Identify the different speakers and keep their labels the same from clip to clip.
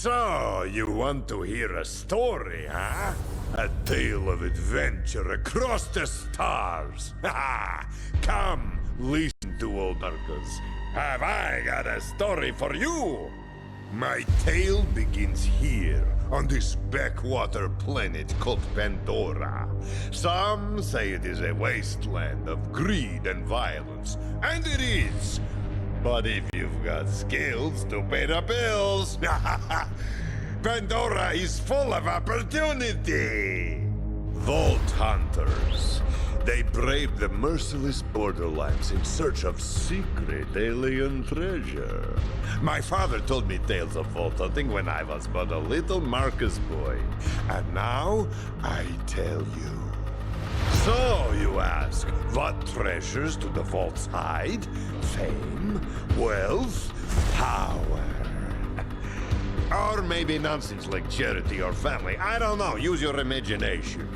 Speaker 1: So, you want to hear a story, huh? A tale of adventure across the stars. Come, listen to old Marcus. Have I got a story for you? My tale begins here, on this backwater planet called Pandora. Some say it is a wasteland of greed and violence, and it is. But if you've got skills to pay the bills, Pandora is full of opportunity. Vault Hunters. They brave the merciless Borderlands in search of secret alien treasure. My father told me tales of vault hunting when I was but a little Marcus boy. And now, I tell you. So, you ask, what treasures do the vaults hide? Fame? Wealth? Power? Or maybe nonsense like charity or family. I don't know. Use your imagination.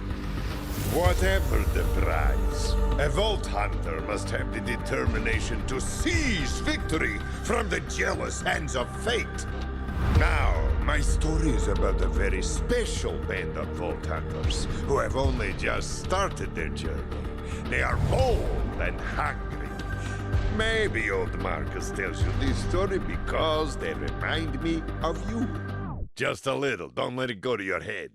Speaker 1: Whatever the prize, a Vault Hunter must have the determination to seize victory from the jealous hands of fate. Now, my story is about a very special band of Vault Hunters who have only just started their journey. They are bold and hungry. Maybe old Marcus tells you this story because they remind me of you. Just a little, don't let it go to your head.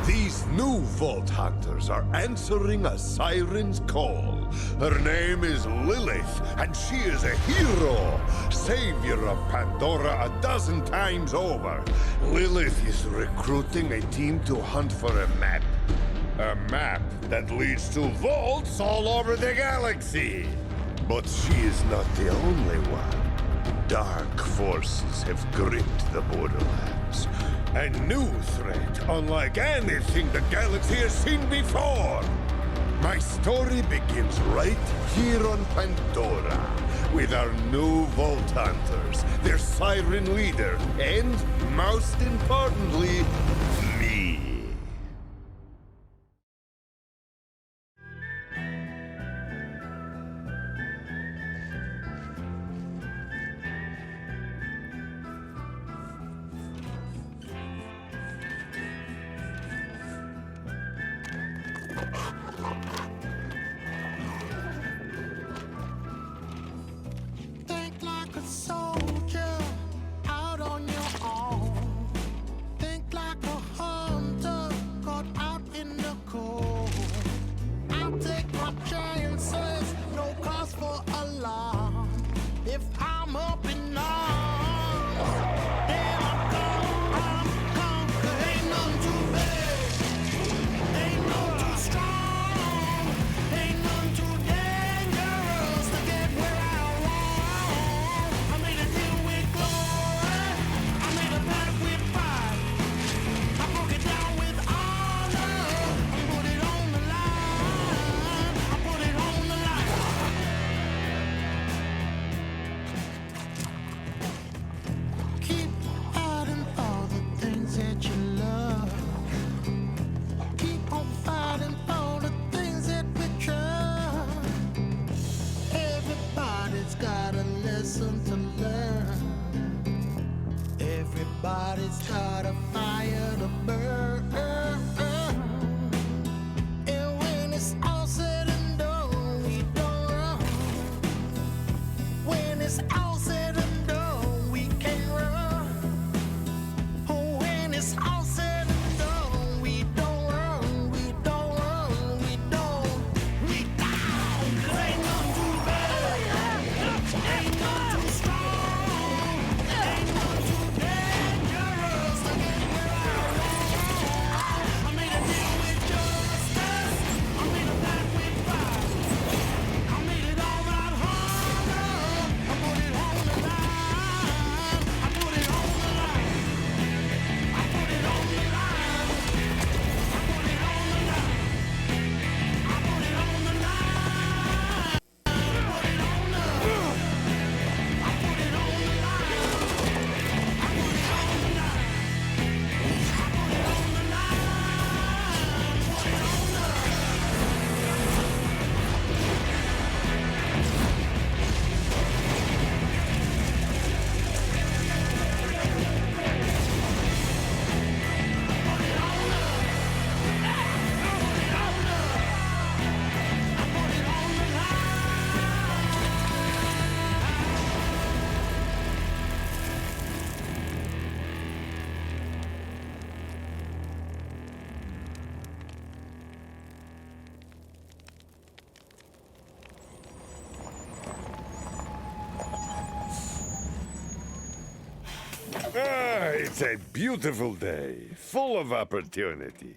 Speaker 1: These new Vault Hunters are answering a siren's call. Her name is Lilith, and she is a hero, savior of Pandora a dozen times over. Lilith is recruiting a team to hunt for a map. A map that leads to vaults all over the galaxy. But she is not the only one. Dark forces have gripped the Borderlands. A new threat, unlike anything the galaxy has seen before. My story begins right here on Pandora, with our new Vault Hunters, their siren leader, and, most importantly, me.
Speaker 2: Think like a soldier out on your own. Think like a hunter caught out in the cold. I'll take my chances, no cause for alarm. If I'm up in arms, then I'm conquered. Ain't none too big, ain't none too strong, ain't none too dangerous to get where I want. I made a deal with glory, I made a pact with pride. I broke it down with honor, I put it on the line. I put it on the line. Keep fighting for the things that you love. Keep on fighting for the things that we trust. Everybody's got a lesson to learn. Everybody's got a fire to burn. And when it's all said and done, we don't run. When it's all said and done, we can't run. Oh, when it's all said and done, we don't run, we don't run, we don't. We down, 'cause ain't none too bad, ain't none too strong, ain't none too dangerous to get
Speaker 1: It's a beautiful day, full of opportunity.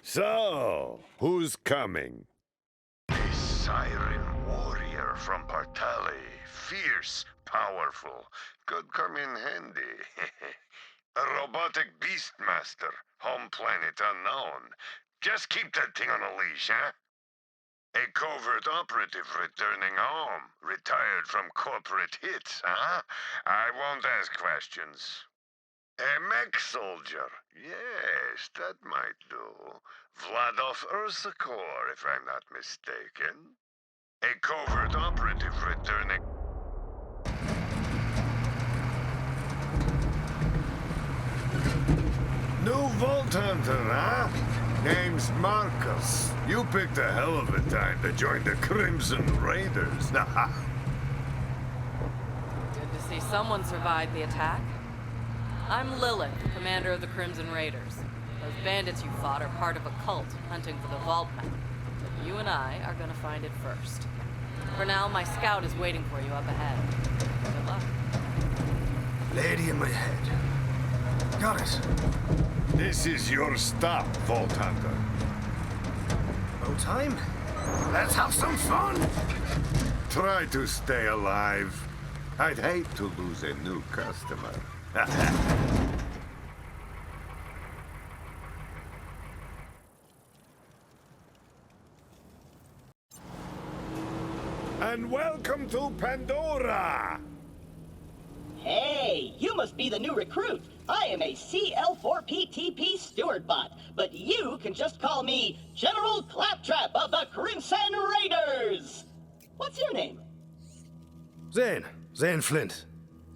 Speaker 1: So, who's coming? A siren warrior from Partali. Fierce, powerful. Could come in handy. A robotic beastmaster. Home planet unknown. Just keep that thing on a leash, huh? A covert operative returning home. Retired from corporate hits, huh? I won't ask questions. A mech soldier. Yes, that might do. Vladov Ursakor, if I'm not mistaken. A covert operative returning... New Vault Hunter, huh? Name's Marcus. You picked a hell of a time to join the Crimson Raiders.
Speaker 3: Good to see someone survived the attack. I'm Lilith, commander of the Crimson Raiders. Those bandits you fought are part of a cult hunting for the vault map. But you and I are gonna find it first. For now, my scout is waiting for you up ahead. Good luck.
Speaker 1: Lady in my head. Got it. This is your stop, Vault Hunter.
Speaker 4: No time? Let's have some fun!
Speaker 1: Try to stay alive. I'd hate to lose a new customer. And welcome to Pandora!
Speaker 5: Hey, you must be the new recruit. I am a CL4PTP steward bot, but you can just call me General Claptrap of the Crimson Raiders. What's your name?
Speaker 4: Zane. Zane Flint.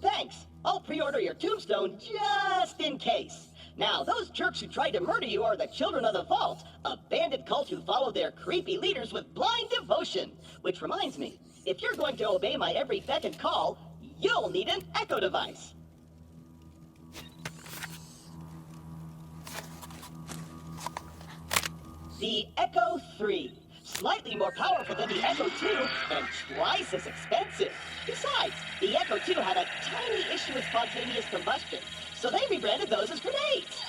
Speaker 5: Thanks. I'll pre-order your tombstone just in case. Now, those jerks who tried to murder you are the Children of the Vault, a bandit cult who follow their creepy leaders with blind devotion. Which reminds me, if you're going to obey my every beck and call, you'll need an echo device. The Echo 3. Slightly more powerful than the Echo 2 and twice as expensive. Besides, the Echo 2 had a tiny issue with spontaneous combustion, so they rebranded those as grenades.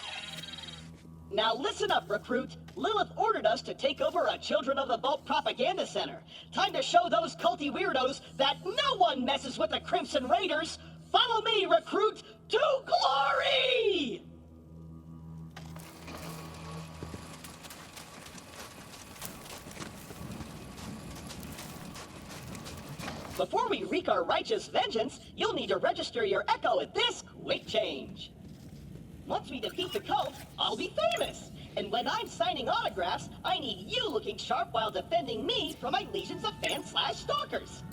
Speaker 5: Now listen up, recruit. Lilith ordered us to take over a Children of the Vault propaganda center. Time to show those culty weirdos that no one messes with the Crimson Raiders. Follow me, recruit, to glory! Before we wreak our righteous vengeance, you'll need to register your Echo at this quick change. Once we defeat the cult, I'll be famous. And when I'm signing autographs, I need you looking sharp while defending me from my legions of fans/stalkers.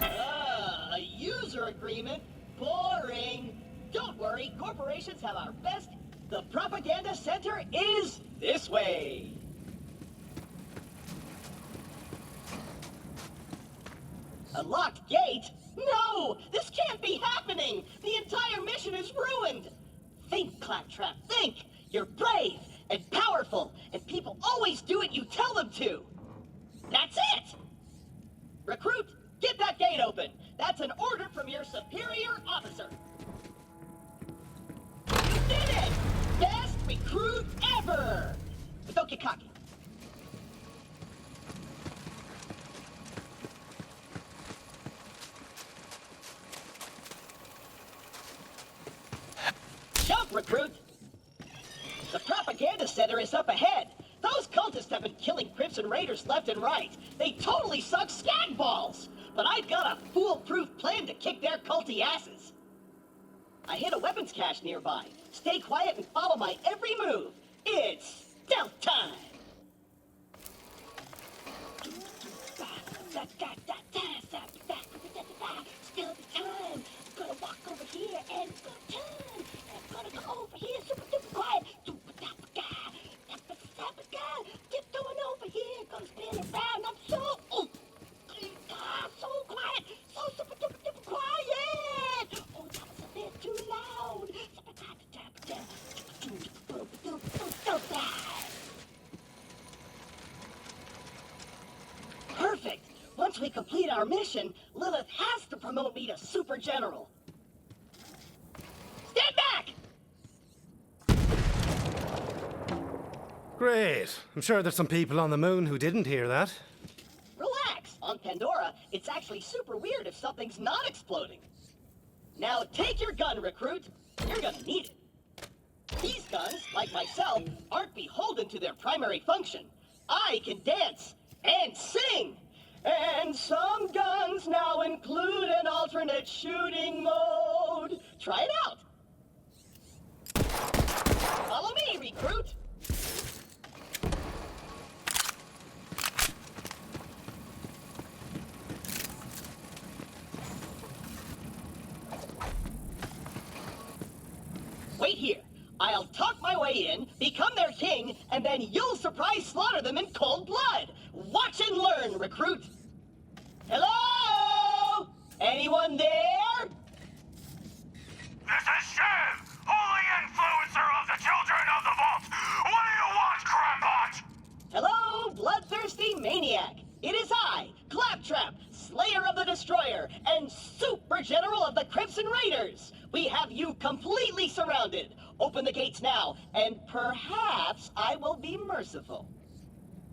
Speaker 5: A user agreement? Boring. Don't worry, corporations have our best. The propaganda center is this way. A locked gate? No! This can't be happening! The entire mission is ruined! Think, Claptrap, think! You're brave and powerful, and people always do what you tell them to! That's it! Recruit, get that gate open! That's an order from your superior officer! You did it! Best recruit ever! But don't get cocky. Jump, recruit! The propaganda center is up ahead. Those cultists have been killing Crimson Raiders left and right. They totally suck skag balls. But I've got a foolproof plan to kick their culty asses. I hit a weapons cache nearby. Stay quiet and follow my every move. It's stealth time! Stealth time! Gonna walk over here and go turn. And gonna go over here super duper quiet. Tiptoeing over here. Gonna spin around. I'm so... Oh, so quiet. So super duper duper quiet. Oh, that was a bit too loud. our mission, Lilith has to promote me to Super General. Stand back!
Speaker 4: Great. I'm sure there's some people on the moon who didn't hear that.
Speaker 5: Relax. On Pandora, it's actually super weird if something's not exploding. Now take your gun, recruit. You're gonna need it. These guns, like myself, aren't beholden to their primary function. I can dance and sing. And some guns now include an alternate shooting mode. Try it out. Follow me, recruit. Wait here. I'll talk my way in, become their king, and then you'll surprise slaughter them in cold blood. Watch and learn, recruit. Hello? Anyone there?
Speaker 6: This is Shiv, holy influencer of the children of the vault. What do you want, Crampot?
Speaker 5: Hello, bloodthirsty maniac. It is I, Claptrap, Slayer of the Destroyer, and Super General of the Crimson Raiders. We have you completely surrounded. Open the gates now, and perhaps I will be merciful.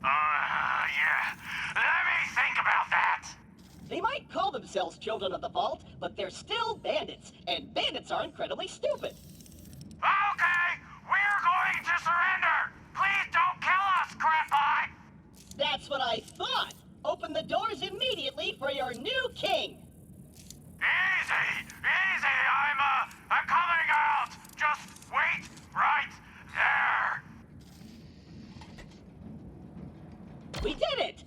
Speaker 6: Yeah. Let me think about that.
Speaker 5: They might call themselves Children of the Vault, but they're still bandits, and bandits are incredibly stupid.
Speaker 6: Okay, we're going to surrender. Please don't kill us, Crampot.
Speaker 5: That's what I thought. Open the doors immediately for your new king.
Speaker 6: Easy. I'm coming out. Just wait right there.
Speaker 5: We did it!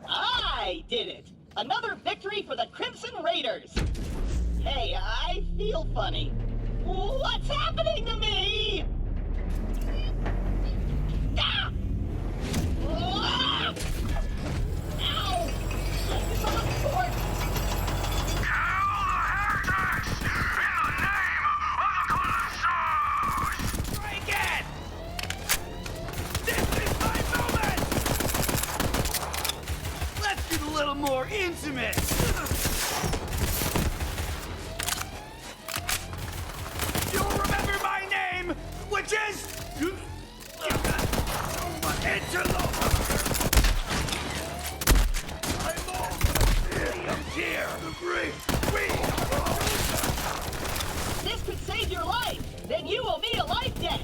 Speaker 5: I did it! Another victory for the Crimson Raiders! Hey, I feel funny. What's happening to me? Ah! Ah! Ow! Let this off, Fort!
Speaker 7: More intimate. You'll remember my name, which is Interloper. I'm all I'm here. The great
Speaker 5: This could save your life. Then you owe me a life debt.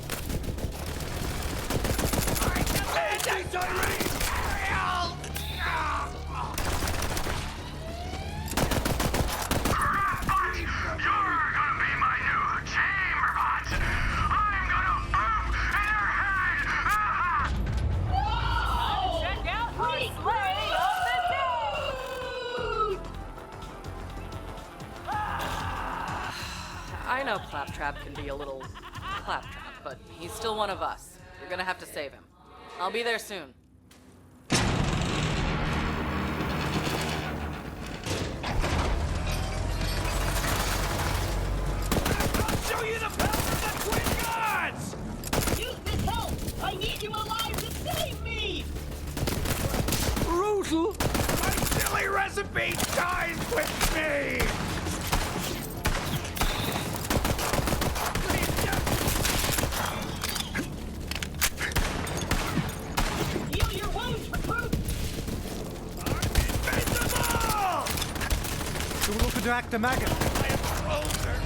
Speaker 3: I know Claptrap can be a little claptrap, but he's still one of us. You're gonna have to save him. I'll be there soon.
Speaker 7: I'll show you the power of the twin gods!
Speaker 5: Use this help! I need you alive to save me!
Speaker 7: Brutal! My silly recipe dies with me!
Speaker 5: Heal your wounds, recruit!
Speaker 4: So we're looking to act the maggot.
Speaker 7: I am frozen!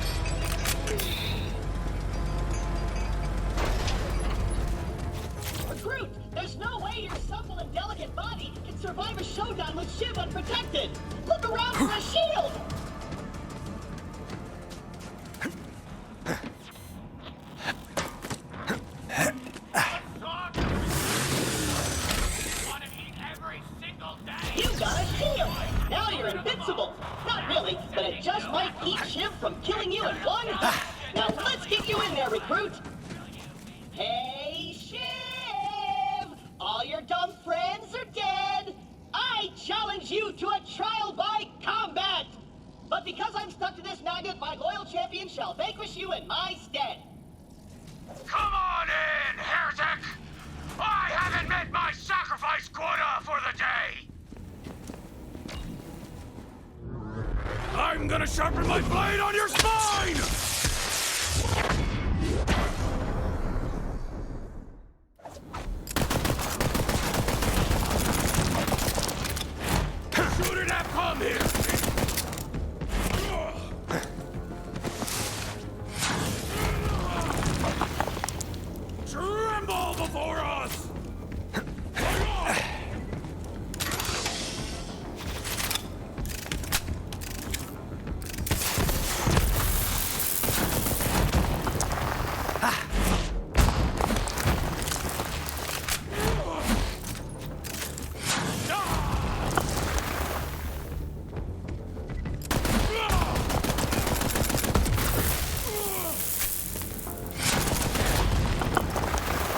Speaker 5: Recruit, there's no way your supple and delicate body can survive a showdown with Shiv unprotected! Look around for a shield! You got a shield! Now you're invincible! Not really, but it just might keep Shiv from killing you in one hit! Now let's get you in there, recruit! Hey, Shiv! All your dumb friends are dead! I challenge you to a trial by combat! But because I'm stuck to this magnet, my loyal champion shall vanquish you in my stead!
Speaker 6: Come on in, heretic! I haven't met my sacrifice quota for the day! I'm gonna sharpen my blade on your spine! Shouldn't have come here! Tremble before us!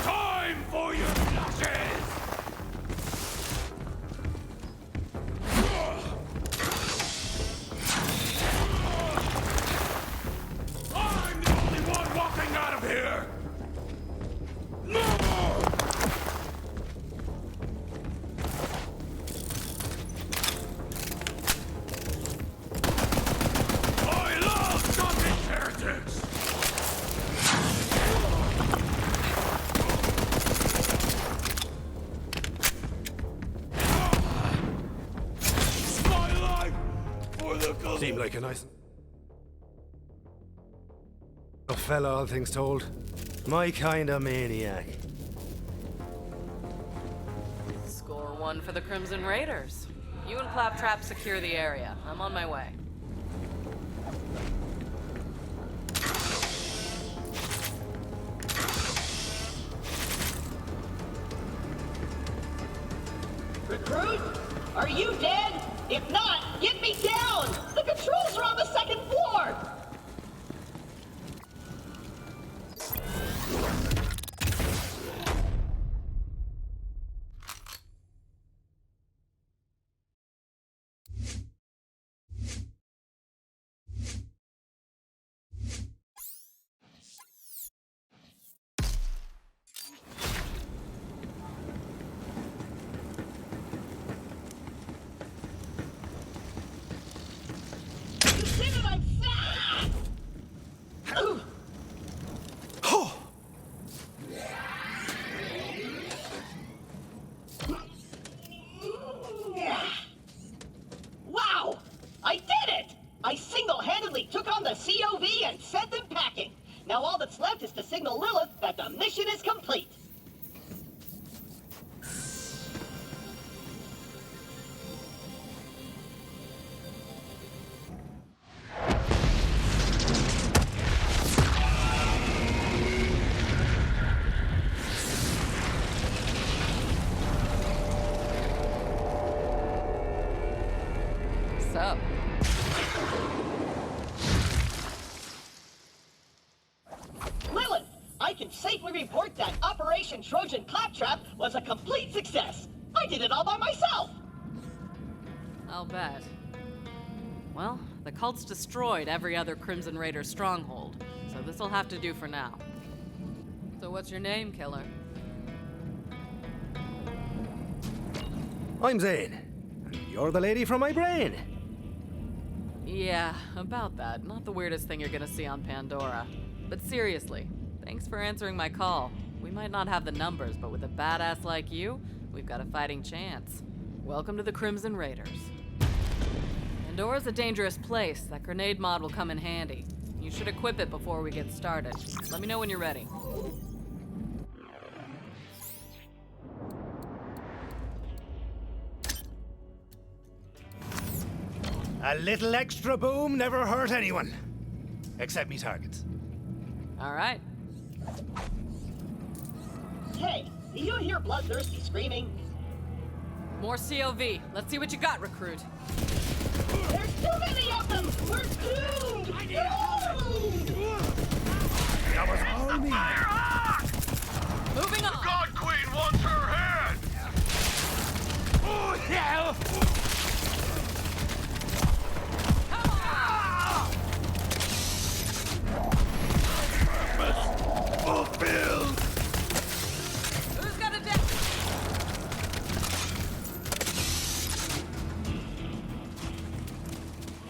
Speaker 6: Time for your lashes! I'm the only one walking out of here! I love stunting heretics! My life for the cause.
Speaker 4: Seemed like a nice... a fella, all things told. My kind of maniac.
Speaker 3: Score 1 for the Crimson Raiders. You and Claptrap secure the area. I'm on my way.
Speaker 5: Recruit? Are you dead? If not, get me down! The controls are on the second floor! Consider my fat! Ooh. Wow! I did it! I single-handedly took on the COV and sent them packing. Now all that's left is to signal Lilith that the mission is complete.
Speaker 3: Sup?
Speaker 5: Lilith, I can safely report that Operation Trojan Claptrap was a complete success. I did it all by myself.
Speaker 3: I'll bet. Well, the cult's destroyed every other Crimson Raider stronghold, so this'll have to do for now. So what's your name, killer?
Speaker 4: I'm Zane. And you're the lady from my brain.
Speaker 3: Yeah, about that. Not the weirdest thing you're gonna see on Pandora. But seriously, thanks for answering my call. We might not have the numbers, but with a badass like you, we've got a fighting chance. Welcome to the Crimson Raiders. Pandora's a dangerous place. That grenade mod will come in handy. You should equip it before we get started. Let me know when you're ready.
Speaker 4: A little extra boom never hurt anyone. Except me targets.
Speaker 3: All right.
Speaker 5: Hey, do you hear bloodthirsty screaming?
Speaker 3: More COV. Let's see what you got, recruit.
Speaker 5: There's too many of them! We're doomed! Doomed!
Speaker 4: That was all me.
Speaker 3: Moving on.
Speaker 6: God Queen wants her head!
Speaker 7: Oh, yeah!
Speaker 6: Fulfilled!
Speaker 3: Who's got a deck?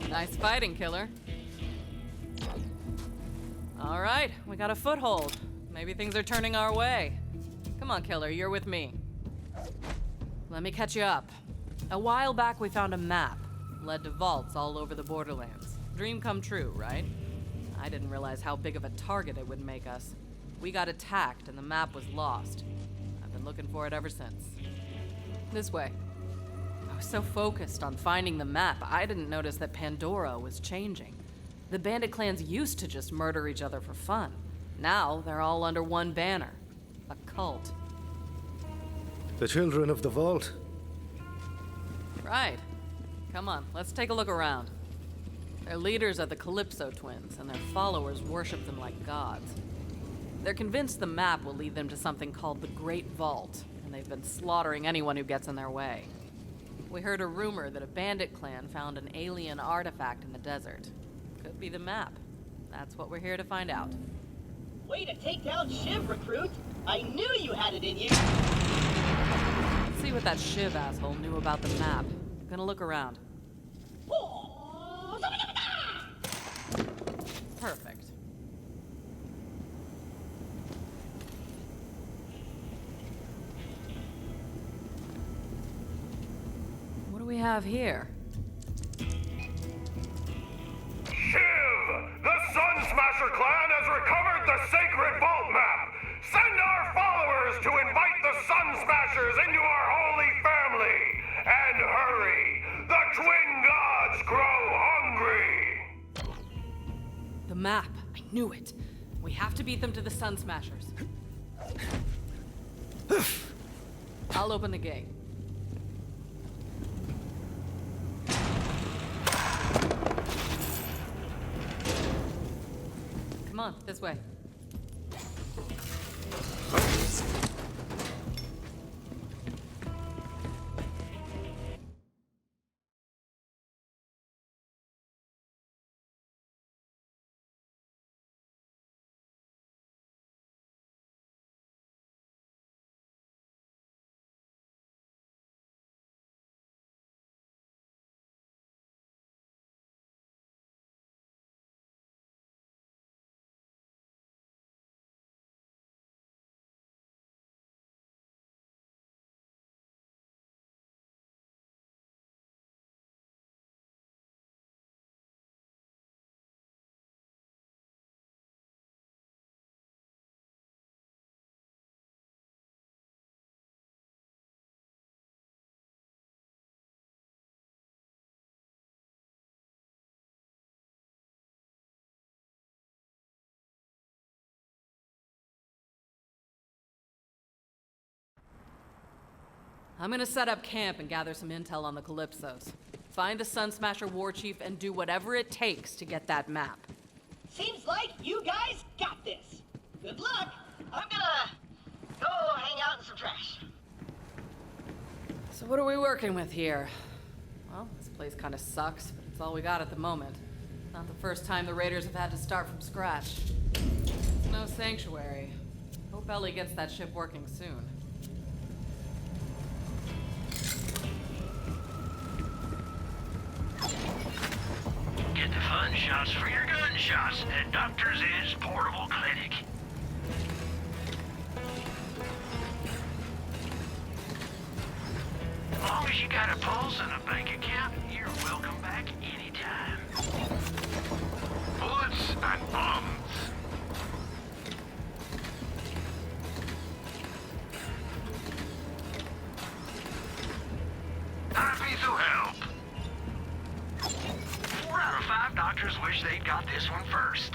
Speaker 3: Nice fighting, killer. All right, we got a foothold. Maybe things are turning our way. Come on, killer, you're with me. Let me catch you up. A while back, we found a map. Led to vaults all over the Borderlands. Dream come true, right? I didn't realize how big of a target it would make us. We got attacked and the map was lost. I've been looking for it ever since. This way. I was so focused on finding the map, I didn't notice that Pandora was changing. The bandit clans used to just murder each other for fun. Now they're all under one banner. A cult.
Speaker 4: The children of the vault.
Speaker 3: Right. Come on, let's take a look around. Their leaders are the Calypso twins, and their followers worship them like gods. They're convinced the map will lead them to something called the Great Vault, and they've been slaughtering anyone who gets in their way. We heard a rumor that a bandit clan found an alien artifact in the desert. Could be the map. That's what we're here to find out.
Speaker 5: Way to take down Shiv, recruit! I knew you had it in you!
Speaker 3: Let's see what that Shiv asshole knew about the map. I'm gonna look around. Perfect. What do we have here?
Speaker 6: Shiv! The Sun Smasher clan has recovered the sacred vault map! Send our followers to invite the Sun Smashers into our holy family! And hurry! The twin gods grow hungry!
Speaker 3: The map. I knew it. We have to beat them to the Sun Smashers. I'll open the gate. Come on, this way. I'm gonna set up camp and gather some intel on the Calypsos. Find the Sun Smasher war chief and do whatever it takes to get that map.
Speaker 5: Seems like you guys got this. Good luck. I'm gonna go hang out in some trash.
Speaker 3: So what are we working with here? Well, this place kind of sucks, but it's all we got at the moment. Not the first time the Raiders have had to start from scratch. It's no sanctuary. Hope Ellie gets that ship working soon.
Speaker 8: Get the fun shots for your gunshots at Doctor's Ed's Portable Clinic. As long as you got a pulse and a bank account, you're welcome back anytime. Bullets and bombs. Happy to help. 4 out of 5 doctors wish they'd got this one first.